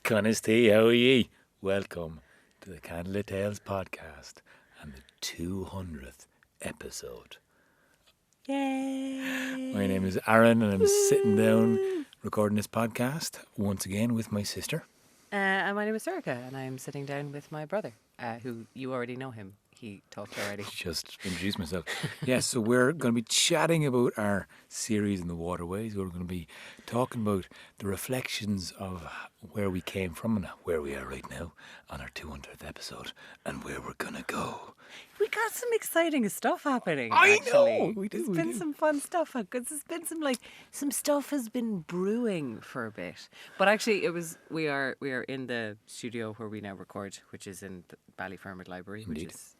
Conisty, how are ye? Welcome to the Candlelit Tales podcast and the 200th episode. Yay! My name is Aaron and I'm sitting down recording this podcast once again with my sister. And my name is Erica, and I'm sitting down with my brother, who you already know him. He talked already. Just introduce myself. Yes, so we're going to be chatting about our series in the Waterways. We're going to be talking about the reflections of where we came from and where we are right now on our 200th episode and where we're going to go. We got some exciting stuff happening. I actually. know, we do, There's we been do. some fun stuff because there's been some stuff has been brewing for a bit. But actually, we are in the studio where we now record, which is in the Ballyfermot Library, Indeed. which is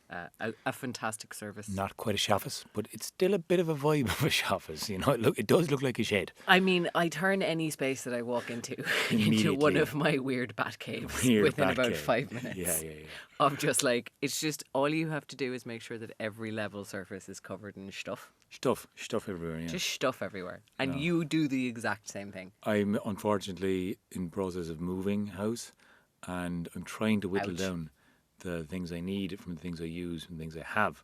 a fantastic service. Not quite a shaffice, but it's still a bit of a vibe of a shaffice. You know, it does look like a shed. I mean, I turn any space that I walk into into one Immediately. of my weird bat caves Weird within bat about cave. 5 minutes. Yeah. Of just like, it's just all you have to do is make sure that every level surface is covered in stuff. Stuff everywhere, yeah. Just stuff everywhere. And you do the exact same thing. I'm unfortunately in process of moving house and I'm trying to whittle Ouch. down the things I need from the things I use and things I have.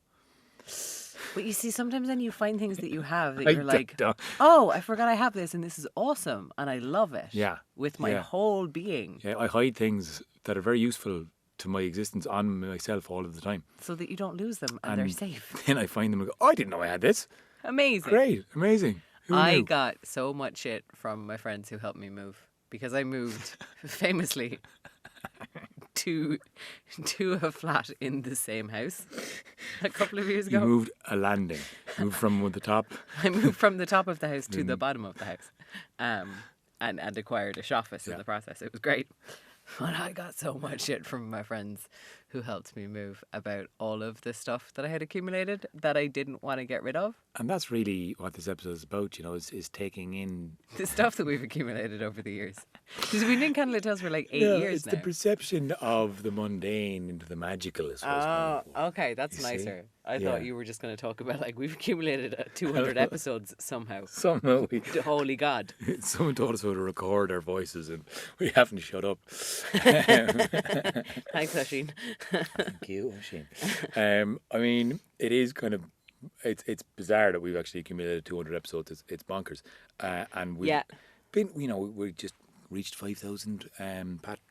But you see, sometimes then you find things that you have that I you're like, don't- oh, I forgot I have this and this is awesome and I love it. Yeah, With my yeah. whole being. Yeah, I hide things that are very useful to my existence on myself all of the time. So that you don't lose them and they're safe. Then I find them and go, oh, I didn't know I had this. Amazing. Great, amazing. Who I knew? got so much shit from my friends who helped me move because I moved famously to a flat in the same house a couple of years You ago. moved a landing. Moved from the top. I moved from the top of the house to the bottom of the house, and acquired a shoffice in the process. It was great. But I got so much shit from my friends who helped me move about all of the stuff that I had accumulated that I didn't want to get rid of. And that's really what this episode is about, you know, is taking in... The stuff that we've accumulated over the years. Because we've been in Candlelit Tales for like 8 years it's now. the perception of the mundane into the magical, I suppose. Oh, okay, that's You see? nicer. I Yeah. thought you were just going to talk about like we've accumulated 200 episodes somehow. Somehow we... Holy God. Someone told us how to record our voices and we haven't shut up. Thanks, Oisin. Thank you, Shane. I mean, it is kind of... It's bizarre that we've actually accumulated 200 episodes. It's bonkers. And we've Yeah. been, you know, we just reached 5,000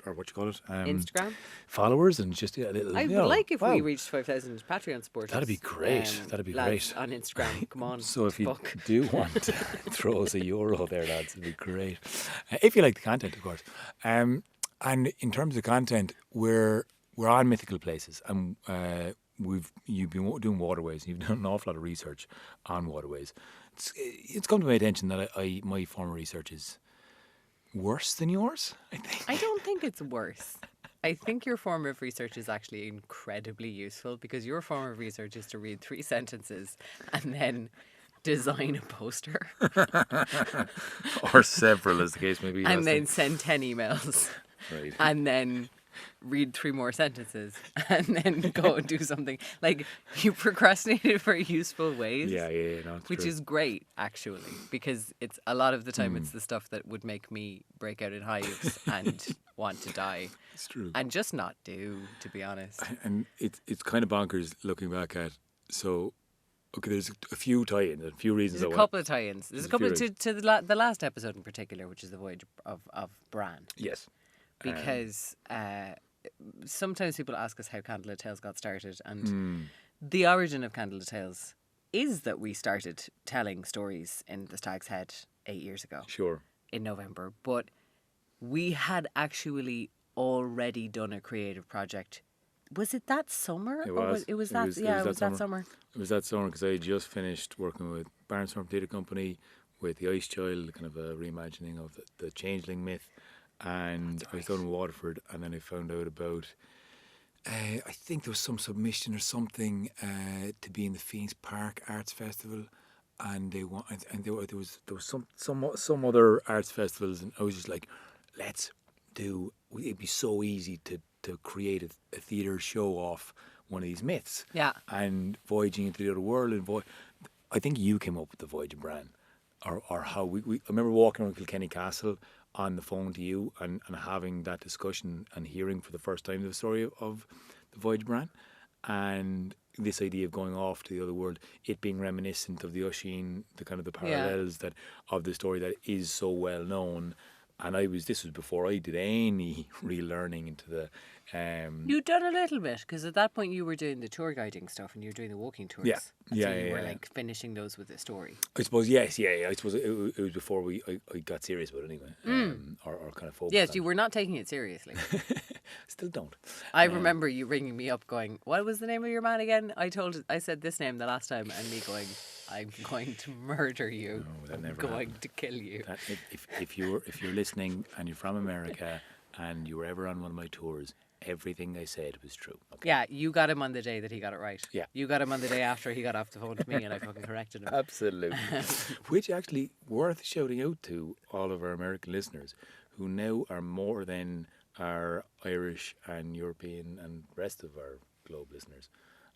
or what you call it? Instagram. Followers and just a little... I you would know, like if wow. we reached 5,000 Patreon supporters. That'd be great. That'd be lads, great. On Instagram, come on. So if you fuck. do want to throw us €1 there, lads, it'd be great. If you like the content, of course. And in terms of content, we're on mythical places, and you've been doing Waterways. You've done an awful lot of research on Waterways. It's come to my attention that my form of research is worse than yours, I think. I don't think it's worse. I think your form of research is actually incredibly useful because your form of research is to read 3 sentences and then design a poster Or several, as the case may be. and then send 10 emails Right. and then read 3 more sentences and then go and do something. Like, you procrastinate in very useful ways. Yeah, no, it's Which true. is great, actually, because it's a lot of the time it's the stuff that would make me break out in hives and want to die It's true. and just not do, to be honest. And it's kind of bonkers looking back at. So, okay, there's a few tie-ins, a few reasons. There's a couple of tie-ins. There's a couple few to the last episode in particular, which is the voyage of Bran, Yes. because sometimes people ask us how Candlelit Tales got started, and the origin of Candlelit Tales is that we started telling stories in the Stag's Head 8 years ago. Sure. In November, but we had actually already done a creative project. Was it that summer? It Or was. it was It that. was- it Yeah, was it was that that summer. It was that summer because I had just finished working with Barnstorm Theatre Company with The Ice Child, kind of a reimagining of the Changeling myth. And I was down in Waterford, and then I found out about, I think there was some submission or something to be in the Phoenix Park Arts Festival, and there was some other arts festivals, and I was just like, let's do. It'd be so easy to create a theatre show off one of these myths. Yeah. And voyaging into the other world, and I think you came up with the Voyage of Bran, or how we I remember walking around Kilkenny Castle on the phone to you and having that discussion and hearing for the first time the story of the Voyage Bran, and this idea of going off to the other world, it being reminiscent of the Oisin, the kind of the parallels that of the story that is so well known. And this was before I did any real learning into the. You'd done a little bit, because at that point you were doing the tour guiding stuff and you were doing the walking tours. Yeah, and yeah, so you yeah, were yeah. like finishing those with a story. I suppose, yes, yeah. I suppose it was before I got serious about it anyway, or kind of focused. Yes, on you were not taking it seriously. Still don't. I remember you ringing me up going, what was the name of your man again? I said this name the last time, and me going, I'm going to murder you. No, that I'm never going happened. to kill you. That, if you're listening and you're from America and you were ever on one of my tours, everything I said was true. Okay? Yeah, you got him on the day that he got it right. Yeah. You got him on the day after he got off the phone with me and I fucking corrected him. Absolutely. Which actually worth shouting out to all of our American listeners who now are more than our Irish and European and rest of our globe listeners.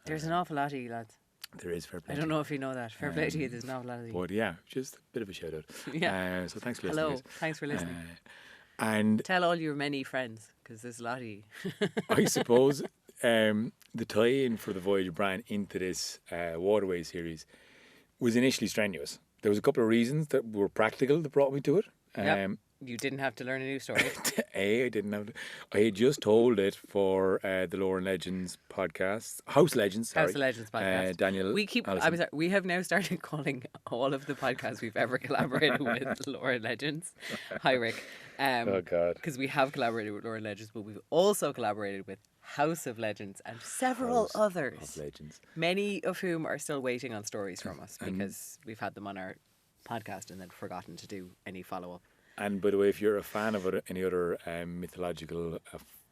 There's an awful lot of you lads. There is fair play. I don't know if you know that. Fair play to you, there's an awful lot of you. But yeah, just a bit of a shout out. Yeah. So thanks for listening. Hello, guys. thanks for listening. And Tell all your many friends, because there's a lot of you. I suppose the tie-in for the Voyage of Bran into this Waterways series was initially strenuous. There was a couple of reasons that were practical that brought me to it. Yep. You didn't have to learn a new story. I didn't have to. I had just told it for the Lore and Legends podcast, House Legends. Sorry. House of Legends podcast. Daniel. We have now started calling all of the podcasts we've ever collaborated with Lore and Legends. Hi, Rick. Oh God. Because we have collaborated with Lore and Legends, but we've also collaborated with House of Legends and several House others. of Legends. Many of whom are still waiting on stories from us because we've had them on our podcast and then forgotten to do any follow up. And by the way, if you're a fan of any other mythological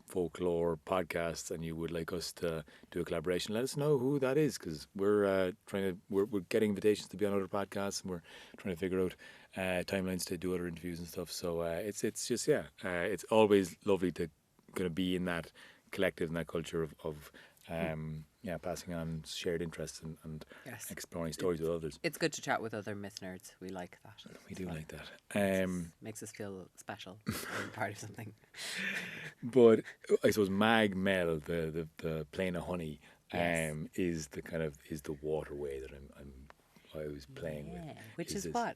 folklore podcasts and you would like us to do a collaboration, let us know who that is, because we're getting invitations to be on other podcasts and we're trying to figure out timelines to do other interviews and stuff. So it's just it's always lovely to kind of be in that collective and that culture of passing on shared interests and Yes. exploring stories with others. It's good to chat with other myth nerds. We like that. We do like that. Makes us feel special and part of something. But I suppose Mag Mel, the Plain of Honey, Yes. is the waterway that I was playing with. Which is this. what?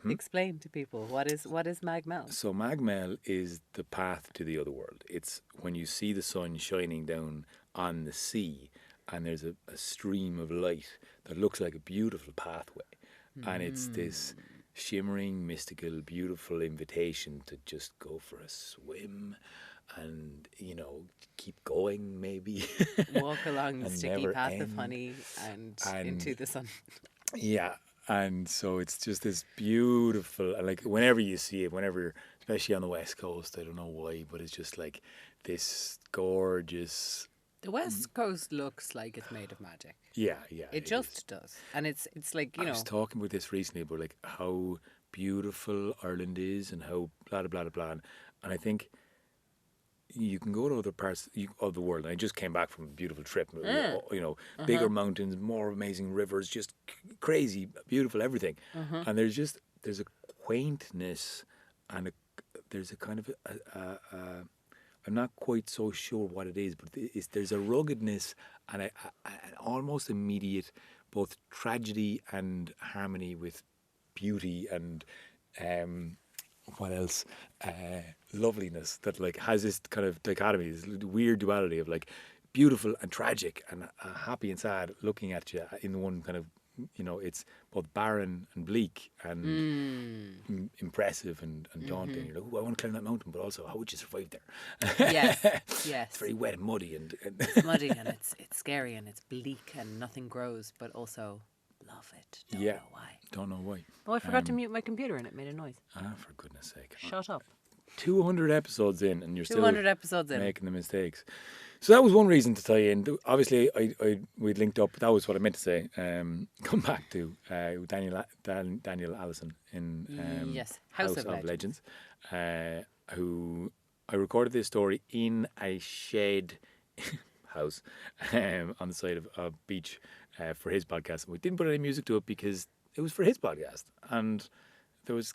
Explain to people what is Magmel. So Magmel is the path to the other world. It's when you see the sun shining down on the sea and there's a stream of light that looks like a beautiful pathway. And it's this shimmering, mystical, beautiful invitation to just go for a swim and, keep going maybe. Walk along the And sticky never path of end. honey and into the sun. Yeah. And so it's just this beautiful, like whenever you see it, especially on the West Coast, I don't know why, but it's just like this gorgeous. The West Coast looks like it's made of magic. Yeah. It just does. And it's like, I was talking about this recently about like how beautiful Ireland is and how blah, blah, blah, blah. And I think you can go to other parts of the world. And I just came back from a beautiful trip, bigger mountains, more amazing rivers, just crazy, beautiful, everything. And there's a quaintness and there's a kind of I'm not quite so sure what it is, but there's a ruggedness and an almost immediate both tragedy and harmony with beauty and what else? Loveliness that like has this kind of dichotomy, this weird duality of like beautiful and tragic and happy and sad looking at you in one kind of, it's both barren and bleak and impressive and daunting. You're like, I want to climb that mountain, but also how would you survive there? Yes. It's very wet and muddy and It's muddy and it's scary and it's bleak and nothing grows, but also love it. Don't know why. Don't know why. Oh, I forgot to mute my computer and it made a noise. For goodness sake. Shut up. 200 episodes in and you're 200 still episodes in. making the mistakes. So that was one reason to tie in. Obviously, we'd linked up. That was what I meant to say. Come back to Daniel Allison in Yes, House of Legends, who I recorded this story in a shed house on the side of a beach for his podcast. We didn't put any music to it because it was for his podcast. And there was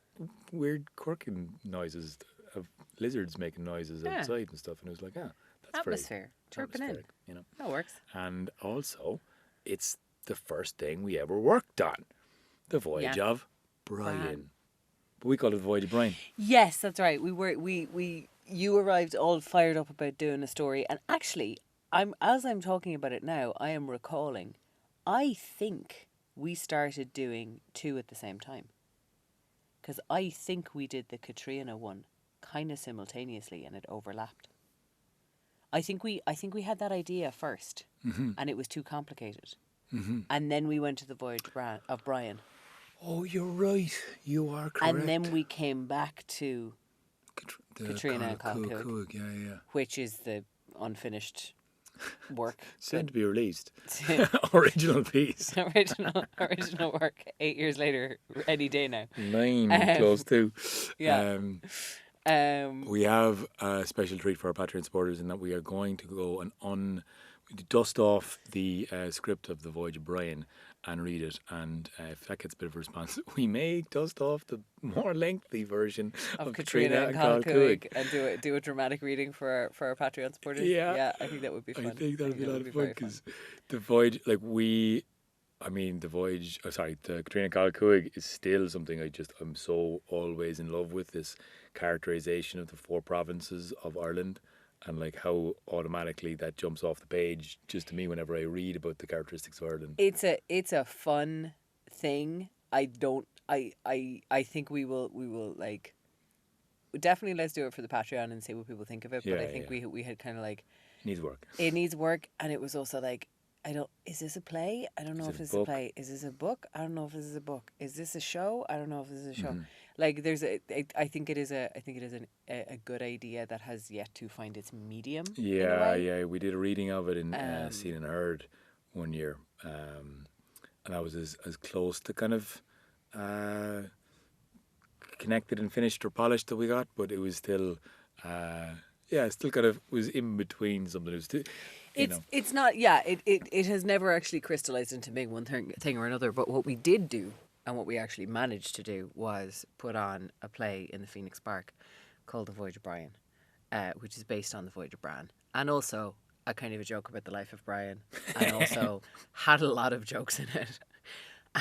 weird quirking noises of lizards making noises Yeah. outside and stuff, and it was like, that's Atmosphere. very Chirping in. atmospheric, you know. That works. And also, it's the first thing we ever worked on, the Voyage of Brian. But we called it the Voyage of Brian. Yes, that's right. You arrived all fired up about doing a story, and actually, as I'm talking about it now, I am recalling, I think we started doing two at the same time. Because I think we did the Katrina one kind of simultaneously, and it overlapped. I think we had that idea first, and it was too complicated, and then we went to the Voyage of Brian. Oh, you're right. You are correct. And then we came back to Katrina and Candlelit, yeah. which is the unfinished work. Soon to be released. Original piece. original work. 8 years later, any day now. 9 close to. Yeah. We have a special treat for our Patreon supporters in that we are going to go and dust off the script of The Voyage of Brian and read it. And if that gets a bit of a response, we may dust off the more lengthy version of Katrina and Candlelit and do a dramatic reading for our Patreon supporters. Yeah, I think that would be fun. I think that would be a lot of fun because the Voyage, the Katrina and Candlelit is still something I'm so always in love with, this characterization of the 4 provinces of Ireland. And like how automatically that jumps off the page just to me whenever I read about the characteristics of Ireland. It's a fun thing. I think we will like definitely let's do it for the Patreon and see what people think of it. But I think we had kind of like needs work. It needs work, and it was also like is this a play? I don't know if this is a play. Is this a book? I don't know if this is a book. Is this a show? I don't know if this is a show. Like I think it is a good idea that has yet to find its medium. Yeah. We did a reading of it in Seen and Heard one year, and that was as close to kind of connected and finished or polished that we got, but it was still still kind of was in between something. It was it's not it has never actually crystallized into being one thing or another. But what we did do, and what we actually managed to do, was put on a play in the Phoenix Park called The Voyage of Brian, which is based on The Voyage of Bran, and also a kind of a joke about the life of Brian, and also had a lot of jokes in it,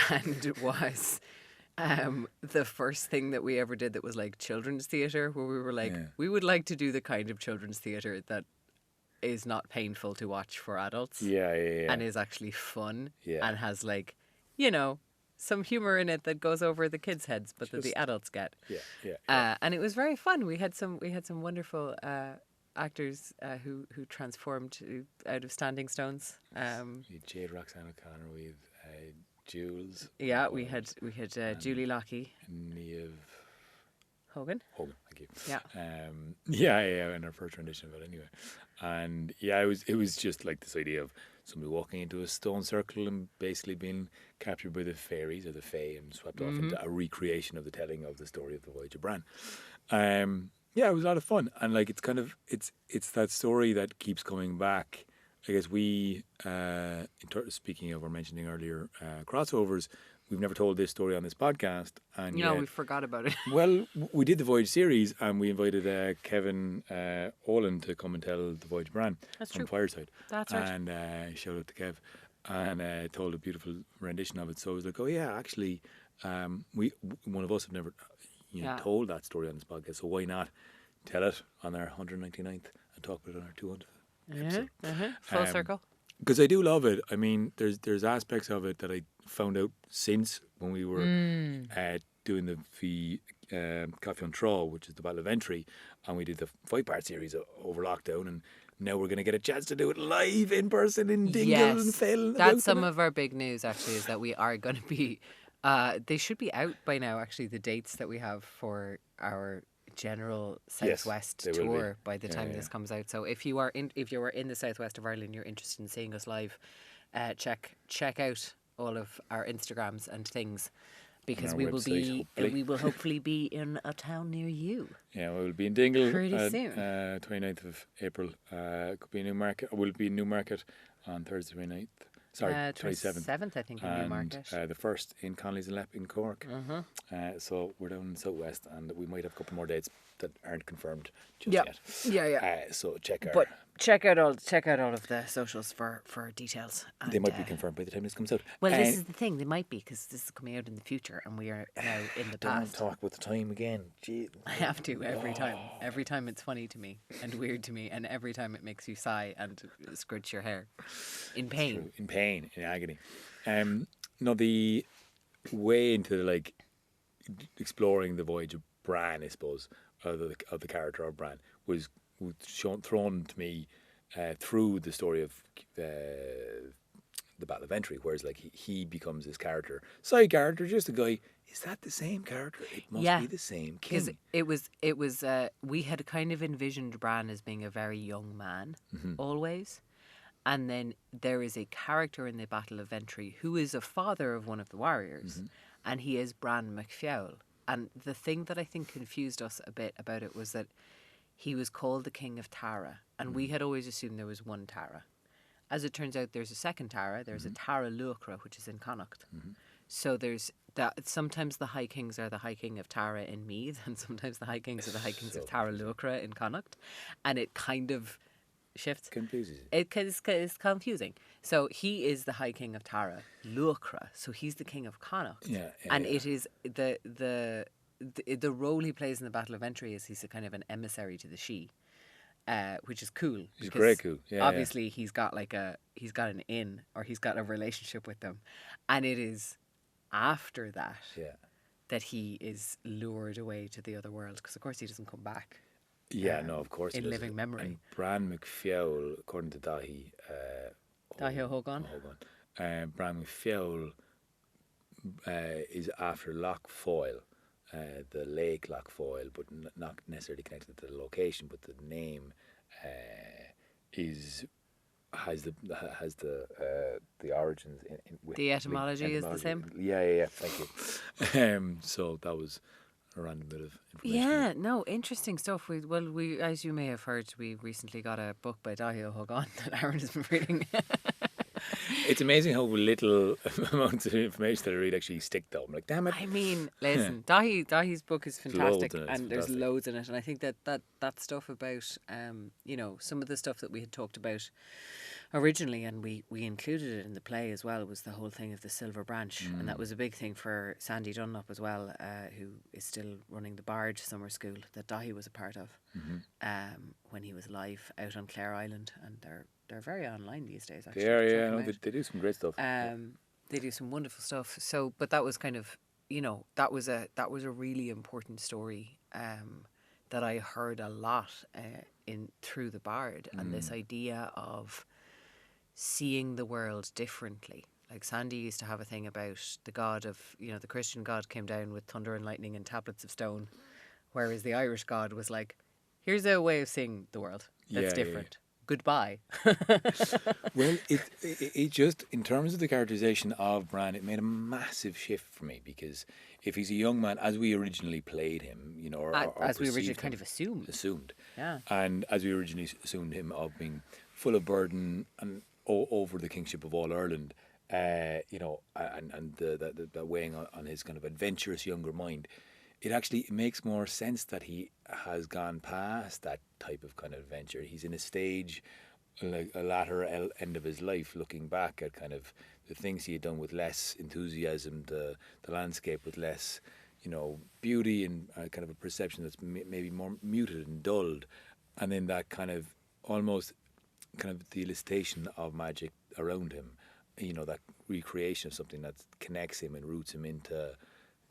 and it was the first thing that we ever did that was like children's theatre, where we were like, we would like to do the kind of children's theatre that is not painful to watch for adults, and is actually fun, and has like, some humor in it that goes over the kids' heads, but that the adults get. And it was very fun. We had some wonderful actors who transformed out of standing stones. Jade Roxanne O'Connor with Jules. Yeah, we had Julie Lockey. Niamh Hogan, thank you. Yeah. In our first rendition of it anyway. And it was just like this idea of somebody walking into a stone circle and basically being captured by the fairies or the fae and swept off into a recreation of the telling of the story of the Voyage of Bran. It was a lot of fun, and like it's that story that keeps coming back. I guess speaking of or mentioning earlier crossovers, we've never told this story on this podcast, and we forgot about it. Well, we did the Voyage series, and we invited Kevin Olin to come and tell the Voyage of Bran from Fireside. That's right. And shout out to Kev, and told a beautiful rendition of it. So I was like, oh yeah, actually, one of us have never told that story on this podcast, so why not tell it on our 199th and talk about it on our 200th episode? Full circle. Because I do love it. I mean, there's aspects of it that I found out since when we were doing the Coffee on Traw, which is the Battle of Entry, and we did the 5-part series over lockdown, and now we're going to get a chance to do it live in person in Dingle and Fell. That's some of our big news, actually, is that we are going to be... they should be out by now, actually, the dates that we have for our general Southwest tour by the time this comes out. So if you are in the Southwest of Ireland, you're interested in seeing us live, check out all of our Instagrams and things, because we will hopefully be in a town near you. Yeah, we will be in Dingle pretty soon. 29th of April. Could be Newmarket. We'll be in Newmarket on Thursday 29th. Sorry, 27th. 27th, I think, in And Newmarket. the first in Connolly's and Lepp in Cork. Mm-hmm. So we're down in the southwest, and we might have a couple more dates that aren't confirmed just Yeah. yet. Yeah. So check our. But check out all of the socials for details. And, they might be confirmed by the time this comes out. Well, this is the thing. They might be, because this is coming out in the future, and we are now in the Don't past. talk about the time again. Gee. I have to every time. Every time it's funny to me and weird to me, and every time it makes you sigh and scratch your hair in pain. In pain, in agony. No, the way into like exploring the voyage of Bran, I suppose, of the character of Bran was thrown to me through the story of the Battle of Entry, whereas like he becomes this character, side character, just a guy. Is that the same character? It must be the same king. Because it was we had kind of envisioned Bran as being a very young man, always. And then there is a character in the Battle of Entry who is a father of one of the warriors, and he is Bran MacPhail. And the thing that I think confused us a bit about it was that he was called the King of Tara, and we had always assumed there was one Tara. As it turns out, there's a second Tara. There's a Tara Luachra, which is in Connacht. So there's that. Sometimes the High Kings are the High King of Tara in Meath, and sometimes the High Kings are the High Kings of Tara Luachra in Connacht, and it kind of shifts. Confuses you. It's confusing. So he is the High King of Tara Luachra. So he's the King of Connacht. And it is the role he plays in the Battle of Entry is he's a kind of an emissary to the Sidhe. Which is cool. He's great cool. Obviously, he's got an in, or he's got a relationship with them, and it is after that that he is lured away to the other world, because of course he doesn't come back. No, of course. In living memory. And Bran MacPhail, according to Dahi. Dahi O'Hogan. Bran MacPhail is after Loch Foyle. The lake Loch Foyle, but not necessarily connected to the location, but the name has the origins with the etymology is the same. Yeah. Thank you. So that was a random bit of information. Yeah, no, interesting stuff. We as you may have heard, we recently got a book by Dahi O'Hogan that Aaron has been reading. It's amazing how little amounts of information that I read actually stick though. I'm like, damn it. I mean, listen, Dahi's book is fantastic, and there's loads in it, and I think that stuff about some of the stuff that we had talked about originally, and we included it in the play as well, was the whole thing of the Silver Branch, and that was a big thing for Sandy Dunlop as well, who is still running the Bard Summer School that Dahi was a part of when he was alive out on Clare Island, and they're very online these days. Actually, they do some great stuff. They do some wonderful stuff. So, but that was kind of that was a really important story that I heard a lot through the Bard, and this idea of seeing the world differently. Like Sandy used to have a thing about the God of, the Christian God came down with thunder and lightning and tablets of stone, whereas the Irish God was like, here's a way of seeing the world that's different. Goodbye. Well, it just, in terms of the characterization of Bran, it made a massive shift for me, because if he's a young man, as we originally played him, or as we originally kind of assumed. Yeah. And as we originally assumed him of being full of burden and over the kingship of all Ireland, and the weighing on his kind of adventurous younger mind, it makes more sense that he has gone past that type of kind of adventure. He's in a stage, like a latter end of his life, looking back at kind of the things he had done with less enthusiasm, the landscape with less, beauty, and kind of a perception that's maybe more muted and dulled, and then that kind of almost kind of the elicitation of magic around him, that recreation of something that connects him and roots him into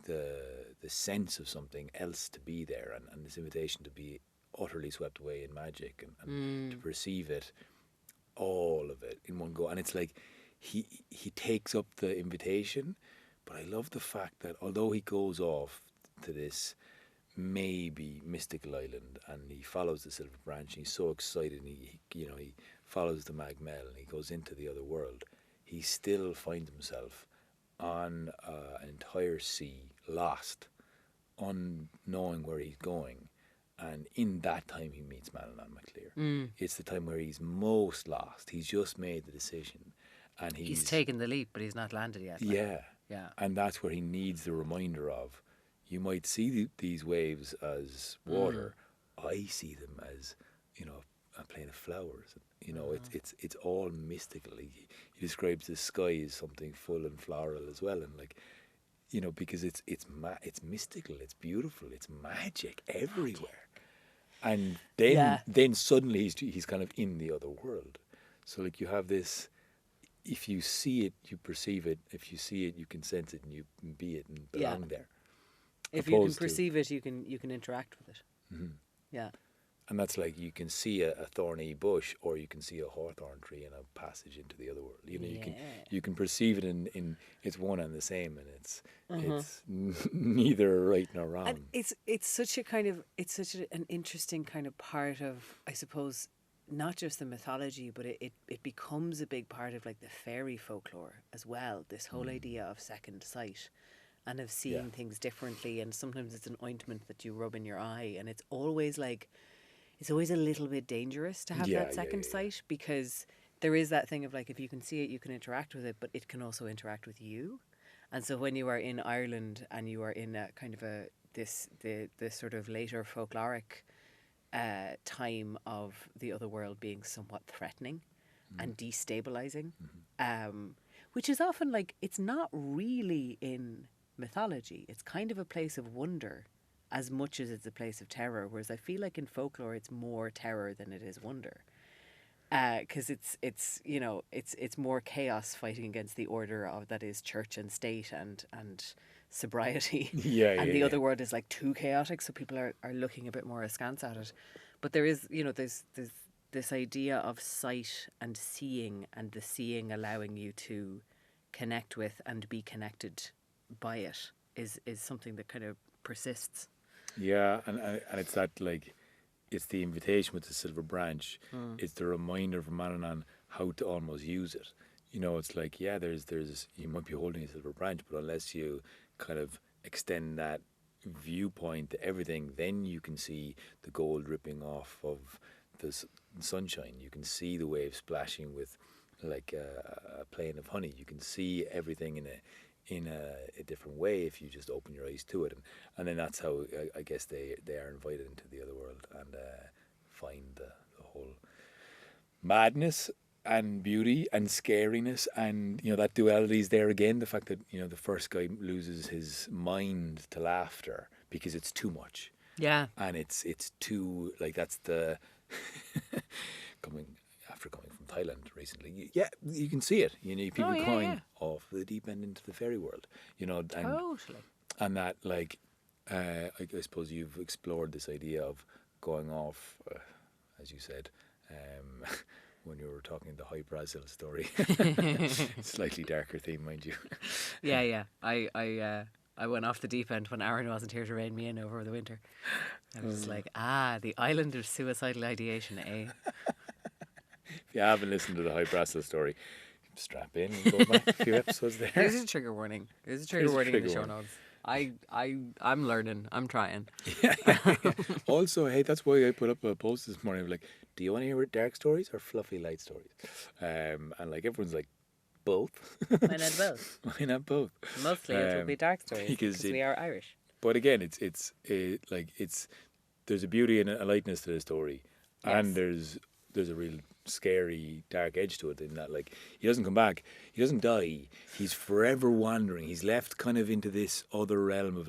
the sense of something else to be there, and this invitation to be utterly swept away in magic and to perceive it, all of it in one go. And it's like he takes up the invitation, but I love the fact that although he goes off to this maybe mystical island and he follows the Silver Branch, and he's so excited, and he follows the Mag Mell and he goes into the other world, he still finds himself on an entire sea, lost, unknowing where he's going. And in that time he meets Manannán MacLear. It's the time where he's most lost. He's just made the decision, and he's taken the leap, but he's not landed yet. Like. Yeah. Yeah. And that's where he needs the reminder of, you might see these waves as water. I see them as, a plane of flowers. It's all mystical. He describes the sky as something full and floral as well, and because it's mystical, it's beautiful, it's magic everywhere. And then suddenly he's kind of in the other world. So you have this. If you see it, you perceive it. If you see it, you can sense it, and you be it and belong there. If you can perceive it, you can interact with it. Mm-hmm. Yeah. And that's you can see a thorny bush, or you can see a hawthorn tree in a passage into the other world. You can perceive it in it's one and the same, and it's neither right nor wrong. And it's such an interesting kind of part of, I suppose, not just the mythology, but it becomes a big part of the fairy folklore as well. This whole idea of second sight and of seeing things differently, and sometimes it's an ointment that you rub in your eye, and it's always a little bit dangerous to have that second sight, because there is that thing of if you can see it, you can interact with it, but it can also interact with you. And so when you are in Ireland and you are in a kind of the sort of later folkloric time of the other world being somewhat threatening and destabilizing, which is often it's not really in mythology. It's kind of a place of wonder as much as it's a place of terror, whereas I feel in folklore it's more terror than it is wonder, because it's more chaos fighting against the order of that is church and state and sobriety. And the other world is too chaotic, so people are looking a bit more askance at it. But there is there's this idea of sight and seeing, and the seeing allowing you to connect with and be connected by it is something that kind of persists. Yeah, and it's that it's the invitation with the silver branch. It's the reminder from Manannán how to almost use it. It's there's you might be holding a silver branch, but unless you kind of extend that viewpoint to everything, then you can see the gold dripping off of the sunshine. You can see the waves splashing with a plane of honey. You can see everything in a different way if you just open your eyes to it, and then that's how I guess they are invited into the other world and find the whole madness and beauty and scariness, and that duality is there again. The fact that the first guy loses his mind to laughter because it's too much, and it's too that's the coming from Thailand recently. You can see it. People going off the deep end into the fairy world. And, totally. And that I suppose you've explored this idea of going off, as you said, when you were talking the High Brazil story. Slightly darker theme, mind you. Yeah. I went off the deep end when Aaron wasn't here to rein me in over the winter. I was the island of suicidal ideation, eh? If you haven't listened to the High Brazil story, strap in and go back a few episodes there. There's a trigger warning. There's a trigger warning in the show notes. I'm learning. I'm trying. Also, hey, that's why I put up a post this morning of do you want to hear dark stories or fluffy light stories? And everyone's both. Why not both? Why not both? Mostly it will be dark stories because we are Irish. But again, it's there's a beauty and a lightness to the story, and there's a real scary dark edge to it, in that he doesn't come back, he doesn't die, he's forever wandering, he's left kind of into this other realm of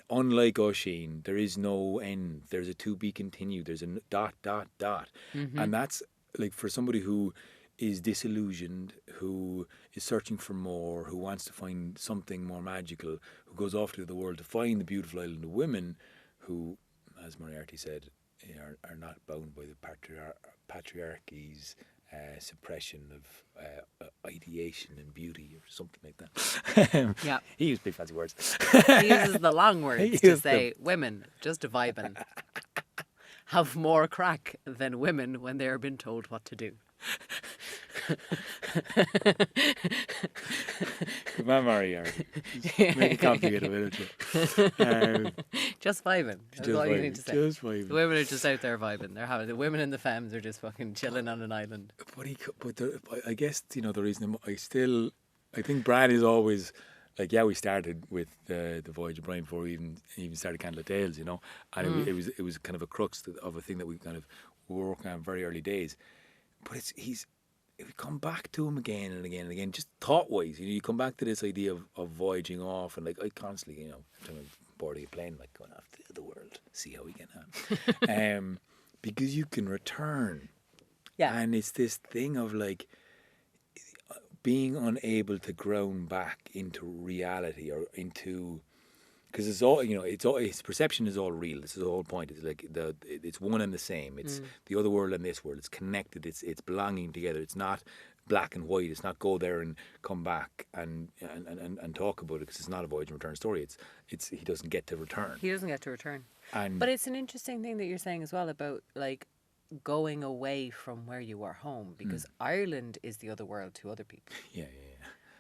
unlike Oisin, there is no end, there's a to be continued, there's a ... And that's for somebody who is disillusioned, who is searching for more, who wants to find something more magical, who goes off to the world to find the beautiful island of women, who, as Moriarty said, are not bound by the patriarchy's suppression of ideation and beauty or something like that. He used big fancy words. He uses the long words to say women just vibing have more crack than women when they are being told what to do. Come on, Moriarty. Make it complicated, will you? Just vibing. That's Just all you vibing, need to say. just vibing. The women are just out there vibing. They're having the women and the femmes are just fucking chilling on an island. But I guess the reason I think Brad is always like, we started with the Voyage of Brian before we even started Candlelit Tales, and it was kind of a crux of a thing that we kind of were working on very early days. But if we come back to him again and again and again, just thought wise, you come back to this idea of voyaging off, and like I constantly, every time I'm boarding a plane, like going off to the world, see how we get on, because you can return, and it's this thing of like being unable to ground back into reality or into, because it's all, its perception is all real. This is the whole point. It's like it's one and the same. It's the other world and this world. It's connected. It's belonging together. It's not black and white. It's not go there and come back and talk about it, because it's not a voyage and return story. It's he doesn't get to return. He doesn't get to return. But it's an interesting thing that you're saying as well about like going away from where you are home, because Ireland is the other world to other people. Yeah.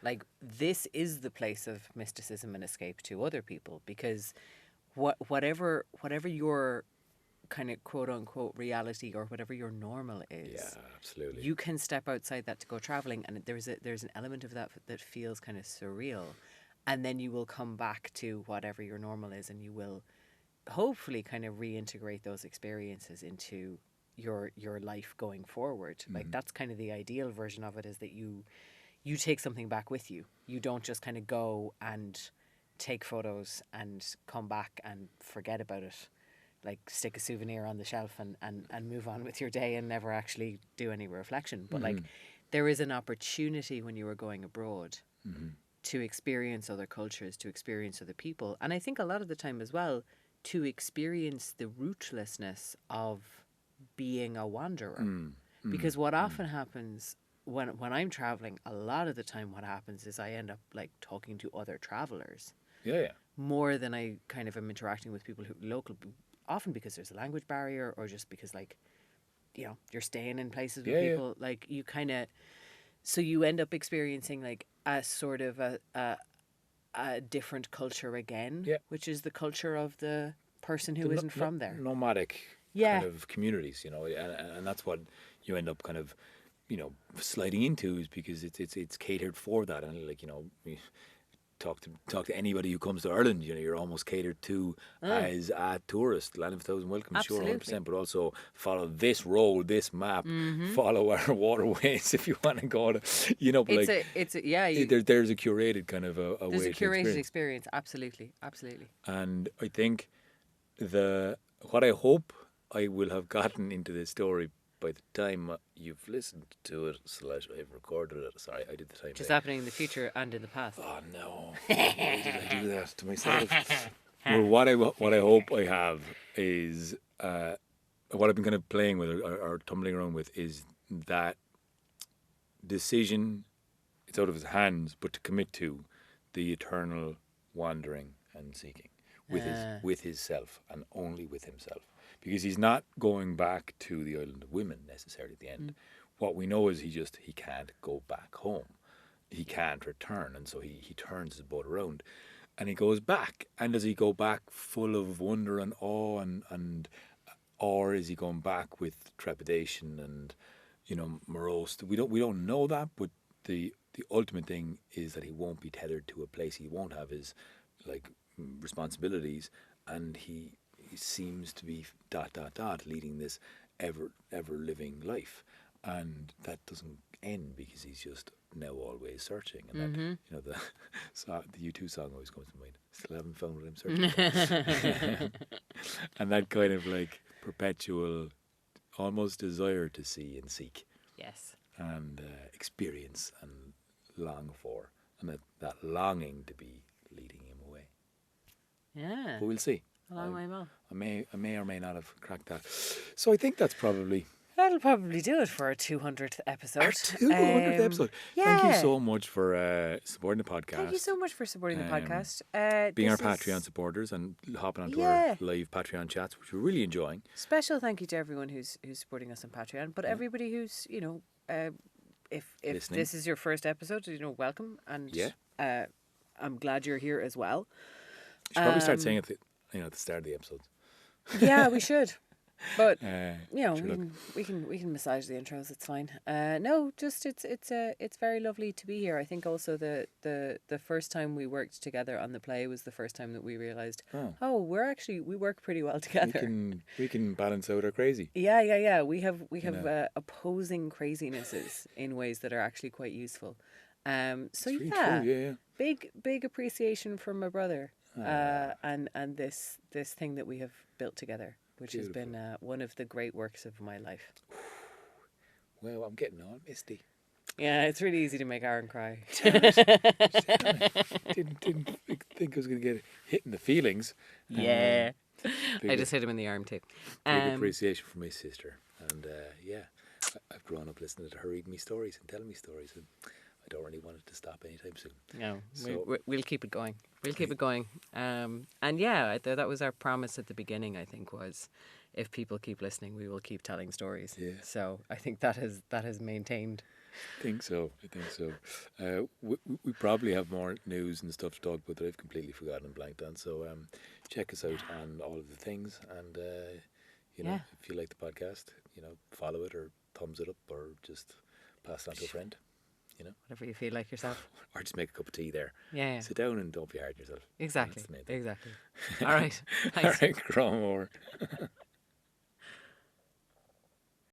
Like, this is the place of mysticism and escape to other people, because whatever your kind of quote unquote reality or whatever your normal is, absolutely, you can step outside that to go traveling, and there's an element of that feels kind of surreal, and then you will come back to whatever your normal is, and you will hopefully kind of reintegrate those experiences into your life going forward. Like, that's kind of the ideal version of it, is that you take something back with you. You don't just kind of go and take photos and come back and forget about it, like stick a souvenir on the shelf and move on with your day and never actually do any reflection. But like, there is an opportunity when you are going abroad to experience other cultures, to experience other people. And I think a lot of the time as well, to experience the rootlessness of being a wanderer. Because what often happens when I'm traveling, a lot of the time what happens is I end up like talking to other travelers. More than I kind of am interacting with people who local, often because there's a language barrier, or just because like, you're staying in places with people. Like, you kind of, so you end up experiencing like a sort of a different culture again, which is the culture of the person who isn't from there. Nomadic kind of communities, and that's what you end up kind of sliding into, is because it's catered for that. And like, you talk to anybody who comes to Ireland, you're almost catered to as a tourist, land of a thousand welcomes. Absolutely. Sure, 100%, but also follow this road, this map, follow our waterways if you want to go to, but there's a curated kind of a there's way a curated to experience. Absolutely. And I think what I hope I will have gotten into this story by the time you've listened to it / I've recorded it. Sorry, I did the time. Just happening in the future and in the past. Oh no! Why did I do that to myself? Well, what I hope I have is what I've been kind of playing with or tumbling around with is that decision. It's out of his hands, but to commit to the eternal wandering and seeking with his self and only with himself. Because he's not going back to the island of women necessarily at the end. What we know is he can't go back home. He can't return, and so he turns his boat around and he goes back. And does he go back full of wonder and awe or is he going back with trepidation and morose? We don't know that, but the ultimate thing is that he won't be tethered to a place. He won't have his like responsibilities, and he seems to be ... leading this ever living life, and that doesn't end because he's just now always searching. And that the U2 song always comes to mind. Still haven't found what I'm searching for. And that kind of like perpetual, almost desire to see and seek. Yes. And experience and long for, and that longing to be leading him away. Yeah. But we'll see. A long way more. I may or may not have cracked that. So I think that'll probably do it for our 200th episode. Our 200th episode. Yeah. Thank you so much for supporting the podcast. Thank you so much for supporting the podcast. Being our Patreon supporters and hopping onto our live Patreon chats, which we're really enjoying. Special thank you to everyone who's supporting us on Patreon, but everybody who's if listening. This is your first episode, welcome, and I'm glad you're here as well. You should probably start saying it at the start of the episode. Yeah, we should. But Sure, we can massage the intros. It's fine. No, just it's very lovely to be here. I think also the first time we worked together on the play was the first time that we realised, we work pretty well together. we can balance out our crazy. Yeah. We have opposing crazinesses in ways that are actually quite useful. So It's really yeah, true, yeah. big appreciation from my brother. And this thing that we have built together, which has been one of the great works of my life. Well, I'm getting on, Misty. Yeah, it's really easy to make Aaron cry. Didn't think I was going to get hit in the feelings. Yeah. Big, I just hit him in the arm too. big appreciation for my sister. And I've grown up listening to her reading me stories and telling me stories. And I don't really want it to stop anytime soon. No, So, we'll keep it going. We'll keep it going. And yeah, that was our promise at the beginning, I think, was if people keep listening, we will keep telling stories. Yeah. So I think that has maintained. I think so. We probably have more news and stuff to talk about that I've completely forgotten and blanked on. So check us out on all of the things. And, if you like the podcast, follow it or thumbs it up or just pass it on to a friend. Whatever you feel like yourself. Or just make a cup of tea there. Yeah. Sit down and don't be hard on yourself. Exactly. That's the main thing. Exactly. All right. Thanks. All right, Cromore.